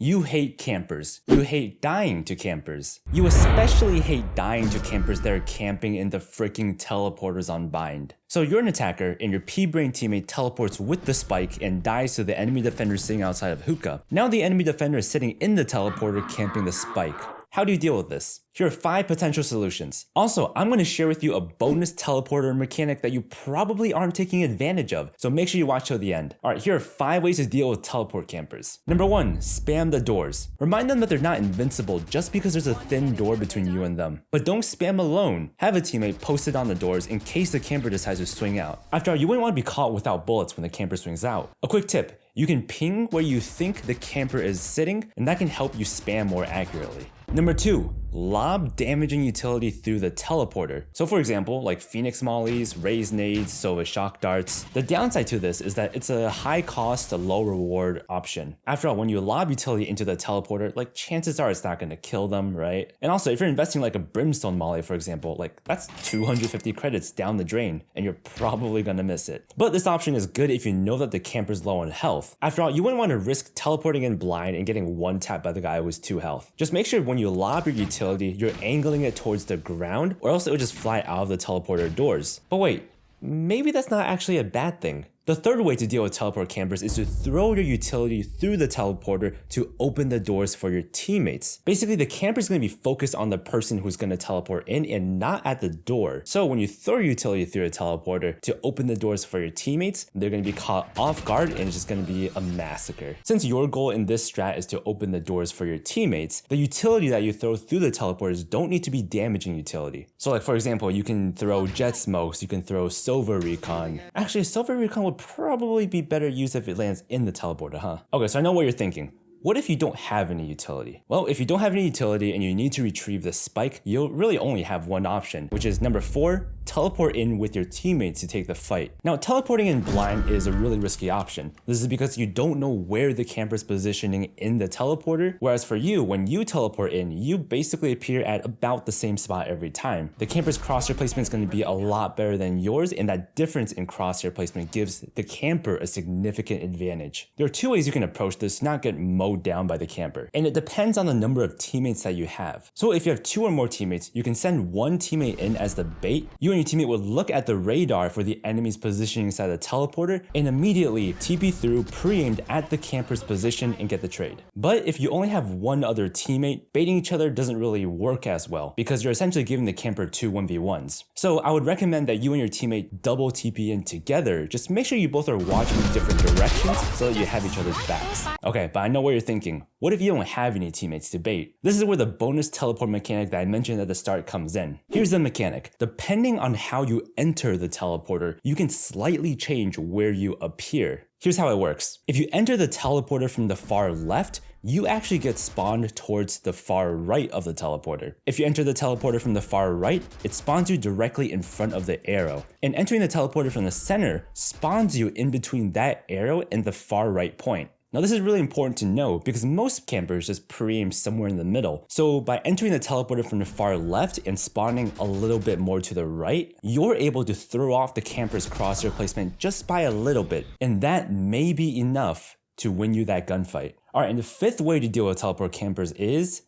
You hate campers. You hate dying to campers. You especially hate dying to campers that are camping in the freaking teleporters on bind. So you're an attacker and your P-Brain teammate teleports with the spike and dies to the enemy defender sitting outside of hookah. Now the enemy defender is sitting in the teleporter camping the spike. How do you deal with this? Here are 5 potential solutions. Also, I'm going to share with you a bonus teleporter mechanic that you probably aren't taking advantage of, so make sure you watch till the end. Alright, here are 5 ways to deal with teleport campers. Number 1, spam the doors. Remind them that they're not invincible just because there's a thin door between you and them. But don't spam alone. Have a teammate posted on the doors in case the camper decides to swing out. After all, you wouldn't want to be caught without bullets when the camper swings out. A quick tip. You can ping where you think the camper is sitting, and that can help you spam more accurately. Number 2, lob damaging utility through the teleporter. So for example, like Phoenix Mollies, Raise Nades, Sova Shock Darts. The downside to this is that it's a high cost to low reward option. After all, when you lob utility into the teleporter, like chances are it's not going to kill them, right? And also if you're investing like a Brimstone Molly, for example, like that's 250 credits down the drain and you're probably going to miss it. But this option is good if you know that the camper's low on health. After all, you wouldn't want to risk teleporting in blind and getting one tap by the guy with 2 health. Just make sure when you lob your utility, you're angling it towards the ground, or else it would just fly out of the teleporter doors. But wait, maybe that's not actually a bad thing. The third way to deal with teleport campers is to throw your utility through the teleporter to open the doors for your teammates. Basically, the camper is going to be focused on the person who's going to teleport in and not at the door. So when you throw your utility through a teleporter to open the doors for your teammates, they're going to be caught off guard and it's just going to be a massacre. Since your goal in this strat is to open the doors for your teammates, the utility that you throw through the teleporters don't need to be damaging utility. So like for example, you can throw Jet Smokes, you can throw Sova Recon. Actually, Sova Recon would probably be better used if it lands in the teleporter, huh? Okay, so I know what you're thinking. What if you don't have any utility? Well, if you don't have any utility and you need to retrieve the spike, you'll really only have one option, which is number 4, teleport in with your teammates to take the fight. Now, teleporting in blind is a really risky option. This is because you don't know where the camper's positioning in the teleporter, whereas for you, when you teleport in, you basically appear at about the same spot every time. The camper's crosshair placement is going to be a lot better than yours, and that difference in crosshair placement gives the camper a significant advantage. There are 2 ways you can approach this to not get mowed down by the camper, and it depends on the number of teammates that you have. So if you have 2 or more teammates, you can send one teammate in as the bait. You and your teammate would look at the radar for the enemy's positioning inside the teleporter and immediately TP through pre-aimed at the camper's position and get the trade. But if you only have one other teammate, baiting each other doesn't really work as well because you're essentially giving the camper 2 1v1s. So I would recommend that you and your teammate double TP in together. Just make sure you both are watching in different directions so that you have each other's backs. Okay, but I know what you're thinking. What if you don't have any teammates to bait? This is where the bonus teleport mechanic that I mentioned at the start comes in. Here's the mechanic. Depending on how you enter the teleporter, you can slightly change where you appear. Here's how it works. If you enter the teleporter from the far left, you actually get spawned towards the far right of the teleporter. If you enter the teleporter from the far right, it spawns you directly in front of the arrow. And entering the teleporter from the center spawns you in between that arrow and the far right point. Now this is really important to know because most campers just pre-aim somewhere in the middle. So by entering the teleporter from the far left and spawning a little bit more to the right, you're able to throw off the camper's crosshair placement just by a little bit. And that may be enough to win you that gunfight. Alright, and the 5th way to deal with teleport campers is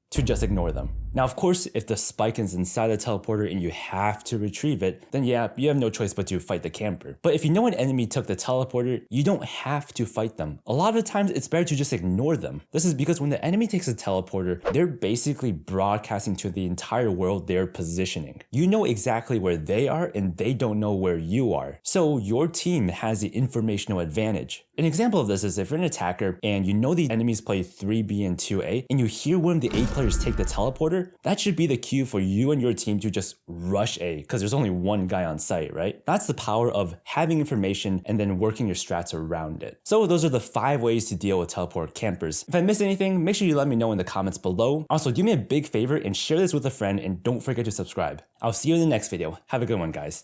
to just ignore them. Now, of course, if the spike is inside the teleporter and you have to retrieve it, then yeah, you have no choice but to fight the camper. But if you know an enemy took the teleporter, you don't have to fight them. A lot of the times, it's better to just ignore them. This is because when the enemy takes a teleporter, they're basically broadcasting to the entire world their positioning. You know exactly where they are and they don't know where you are. So your team has the informational advantage. An example of this is if you're an attacker and you know the enemies play 3B and 2A and you hear one of the A players take the teleporter, that should be the cue for you and your team to just rush A because there's only one guy on site, right? That's the power of having information and then working your strats around it. So those are the 5 ways to deal with teleport campers. If I missed anything, make sure you let me know in the comments below. Also, do me a big favor and share this with a friend and don't forget to subscribe. I'll see you in the next video. Have a good one, guys.